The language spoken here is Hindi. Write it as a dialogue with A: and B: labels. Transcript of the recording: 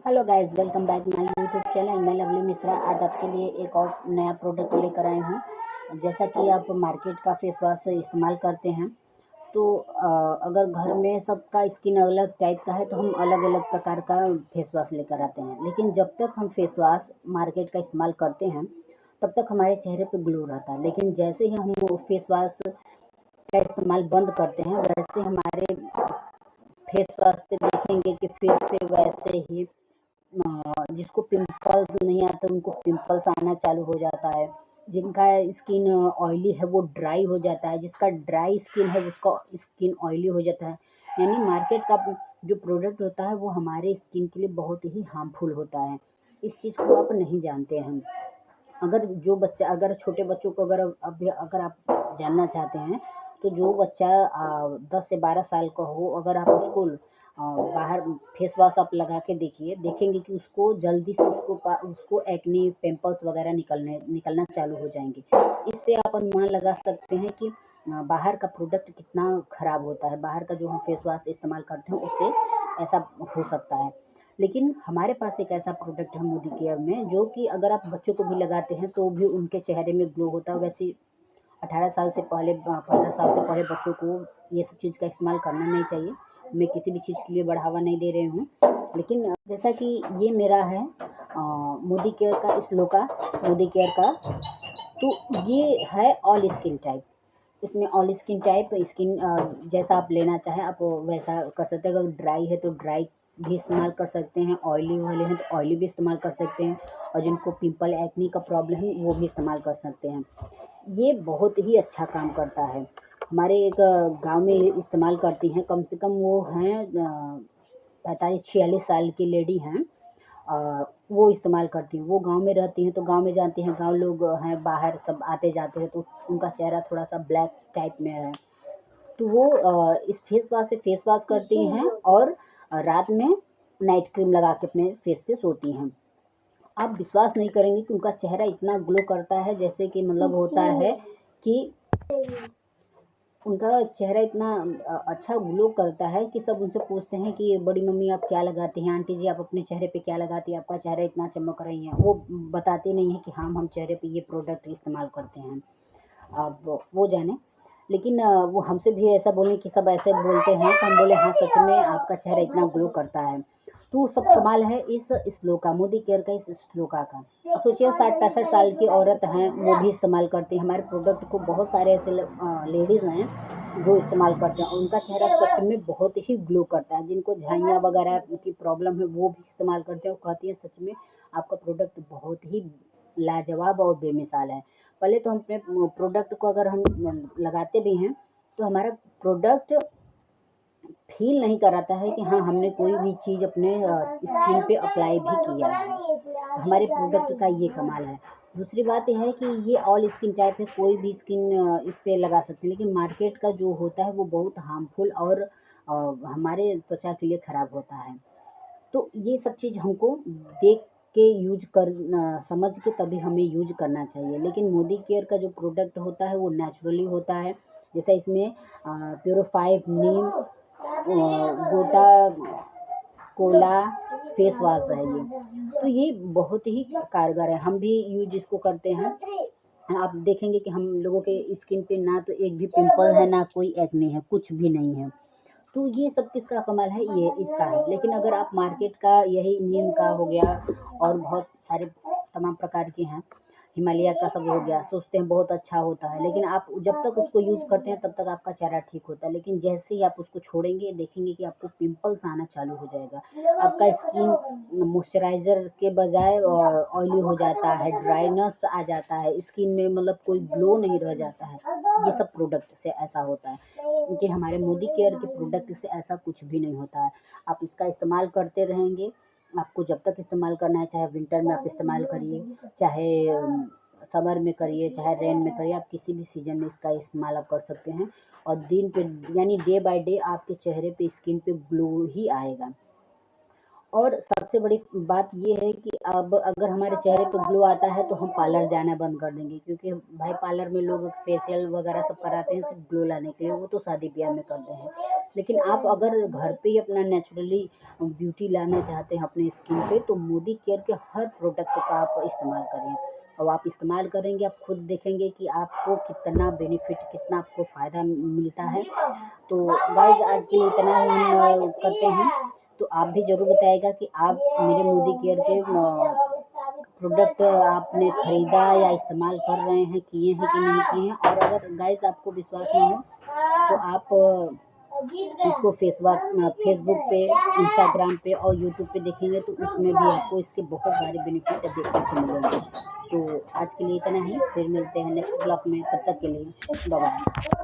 A: Hello guys, welcome back my YouTube channel. मैं लवली मिश्रा आज आपके लिए एक और नया प्रोडक्ट लेकर आई हूँ। जैसा कि आप मार्केट का फेस वॉश इस्तेमाल करते हैं तो अगर घर में सबका स्किन अलग टाइप का है तो हम अलग अलग प्रकार का फेस वॉश लेकर आते हैं। लेकिन जब तक हम फेस वॉश मार्केट का इस्तेमाल करते हैं तब तक हमारे चेहरे पे ग्लो रहता है। लेकिन जैसे ही हम वो फेस वॉश का इस्तेमाल बंद करते हैं वैसे हमारे फेस वॉश पे देखेंगे कि फिर से वैसे ही जिसको पिंपल्स नहीं आते उनको पिंपल्स आना चालू हो जाता है। जिनका स्किन ऑयली है वो ड्राई हो जाता है, जिसका ड्राई स्किन है उसका स्किन ऑयली हो जाता है। यानी मार्केट का जो प्रोडक्ट होता है वो हमारे स्किन के लिए बहुत ही हार्मफुल होता है। इस चीज़ को आप नहीं जानते हैं। अगर छोटे बच्चों को अगर आप जानना चाहते हैं तो जो बच्चा 10 से 12 साल का हो, अगर आप उसको बाहर फेस वॉश आप लगा के देखेंगे कि उसको जल्दी से उसको एक्ने पिंपल्स वगैरह निकलना चालू हो जाएंगे। इससे आप अनुमान लगा सकते हैं कि बाहर का प्रोडक्ट कितना ख़राब होता है। बाहर का जो हम फेस वॉश इस्तेमाल करते हैं उससे ऐसा हो सकता है। लेकिन हमारे पास एक ऐसा प्रोडक्ट है मोदी केयर में, जो कि अगर आप बच्चों को भी लगाते हैं तो भी उनके चेहरे में ग्लो होता है। वैसे 18 साल से पहले 15 साल से पहले बच्चों को ये सब चीज़ का इस्तेमाल करना नहीं चाहिए। मैं किसी भी चीज़ के लिए बढ़ावा नहीं दे रही हूँ। लेकिन जैसा कि ये मेरा है मोदी केयर का स्लोका मोदी केयर का, तो ये है ऑल स्किन टाइप। इसमें ऑल स्किन टाइप स्किन जैसा आप लेना चाहें आप वैसा कर सकते हैं। अगर ड्राई है तो ड्राई भी इस्तेमाल कर सकते हैं, ऑयली वाले हैं तो ऑयली भी इस्तेमाल कर सकते हैं, और जिनको पिंपल एक्ने का प्रॉब्लम है वो भी इस्तेमाल कर सकते हैं। ये बहुत ही अच्छा काम करता है। हमारे एक गांव में इस्तेमाल करती हैं, कम से कम वो हैं 45-46 साल की लेडी हैं। वो इस्तेमाल करती हैं। वो गांव में रहती हैं तो गांव में जानती हैं, गांव लोग हैं बाहर सब आते जाते हैं तो उनका चेहरा थोड़ा सा ब्लैक टाइप में है। तो वो इस फेस वॉश से फेस वॉश करती हैं और रात में नाइट क्रीम लगा के अपने फेस पे सोती हैं। आप विश्वास नहीं करेंगे कि उनका चेहरा इतना ग्लो करता है, जैसे कि मतलब होता है कि उनका चेहरा इतना अच्छा ग्लो करता है कि सब उनसे पूछते हैं कि बड़ी मम्मी आप क्या लगाती हैं, आंटी जी आप अपने चेहरे पे क्या लगाती हैं, आपका चेहरा इतना चमक रही है। वो बताते नहीं है कि हाँ हम चेहरे पे ये प्रोडक्ट इस्तेमाल करते हैं। अब वो जाने। लेकिन वो हमसे भी ऐसा बोले कि सब ऐसे बोलते हैं तो हम बोले हाँ सच में आपका चेहरा इतना ग्लो करता है। तो सब कमाल है इस श्लोका मोदी केयर का, इस श्लोका का। अब सोचिए 60-65 साल की औरत हैं वो भी इस्तेमाल करती हैं हमारे प्रोडक्ट को। बहुत सारे ऐसे लेडीज़ हैं जो इस्तेमाल करते हैं और उनका चेहरा सच में बहुत ही ग्लो करता है। जिनको झाइयाँ वगैरह की प्रॉब्लम है वो भी इस्तेमाल करते हैं और कहती हैं सच में आपका प्रोडक्ट बहुत ही लाजवाब और बेमिसाल है। पहले तो हम अपने प्रोडक्ट को अगर हम लगाते भी हैं तो हमारा प्रोडक्ट फील नहीं कराता है कि हाँ हमने कोई भी चीज़ अपने स्किन पे अप्लाई भी किया है। हमारे प्रोडक्ट का ये कमाल है। दूसरी बात यह है कि ये ऑल स्किन टाइप है, कोई भी स्किन इस पे लगा सकते हैं। लेकिन मार्केट का जो होता है वो बहुत हार्मफुल और हमारे त्वचा के लिए ख़राब होता है। तो ये सब चीज़ हमको देख के समझ के तभी हमें यूज करना चाहिए। लेकिन मोदी केयर का जो प्रोडक्ट होता है वो नेचुरली होता है। जैसे इसमें प्योरीफाइड नीम गोटा कोला फेस वॉश है ये, तो ये बहुत ही कारगर है। हम भी यूज इसको करते हैं। आप देखेंगे कि हम लोगों के स्किन पे ना तो एक भी पिंपल है ना कोई एक्ने है, कुछ भी नहीं है। तो ये सब किसका कमाल है, ये इसका है। लेकिन अगर आप मार्केट का यही नीम का हो गया और बहुत सारे तमाम प्रकार के हैं, हिमालय का सब हो गया, सोचते हैं बहुत अच्छा होता है। लेकिन आप जब तक उसको यूज करते हैं तब तक आपका चेहरा ठीक होता है। लेकिन जैसे ही आप उसको छोड़ेंगे देखेंगे कि आपको पिंपल्स आना चालू हो जाएगा। आपका स्किन मॉइस्चराइज़र के बजाय ऑयली हो जाता है, ड्राइनेस आ जाता है स्किन में, मतलब कोई ग्लो नहीं रह जाता है। ये सब प्रोडक्ट से ऐसा होता है, क्योंकि हमारे मोदी केयर के प्रोडक्ट से ऐसा कुछ भी नहीं होता है। आप इसका इस्तेमाल करते रहेंगे। आपको जब तक इस्तेमाल करना है, चाहे विंटर में आप इस्तेमाल करिए, चाहे समर में करिए, चाहे रेन में करिए, आप किसी भी सीज़न में इसका इस्तेमाल आप कर सकते हैं। और दिन पे यानी डे बाय डे आपके चेहरे पे स्किन पे ग्लो ही आएगा। और सबसे बड़ी बात ये है कि अब अगर हमारे चेहरे पे ग्लो आता है तो हम पार्लर जाना बंद कर देंगे, क्योंकि भाई पार्लर में लोग फेशियल वगैरह सब कराते हैं सिर्फ ग्लो लाने के लिए, वो तो शादी ब्याह में करते हैं। लेकिन आप अगर घर पे ही अपना नेचुरली ब्यूटी लाना चाहते हैं अपने स्किन पे, तो मोदी केयर के हर प्रोडक्ट का आप इस्तेमाल करें, और आप इस्तेमाल करेंगे, आप खुद देखेंगे कि आपको कितना बेनिफिट, कितना आपको फ़ायदा मिलता है। तो गाइस आज के लिए इतना ही हम करते हैं। तो आप भी ज़रूर बताइएगा कि आप मेरे मोदी केयर के प्रोडक्ट आपने ख़रीदा या इस्तेमाल कर रहे हैं, किए हैं कि नहीं किए हैं। और अगर गाइस आपको विश्वास नहीं हो तो आप इसको फेसबुक पे, इंस्टाग्राम पे और यूट्यूब पे देखेंगे तो उसमें भी आपको इसके बहुत सारे बेनिफिट देखने को मिलेंगे। तो आज के लिए इतना ही, फिर मिलते हैं नेक्स्ट ब्लॉग में, तब तक के लिए बाय बाय।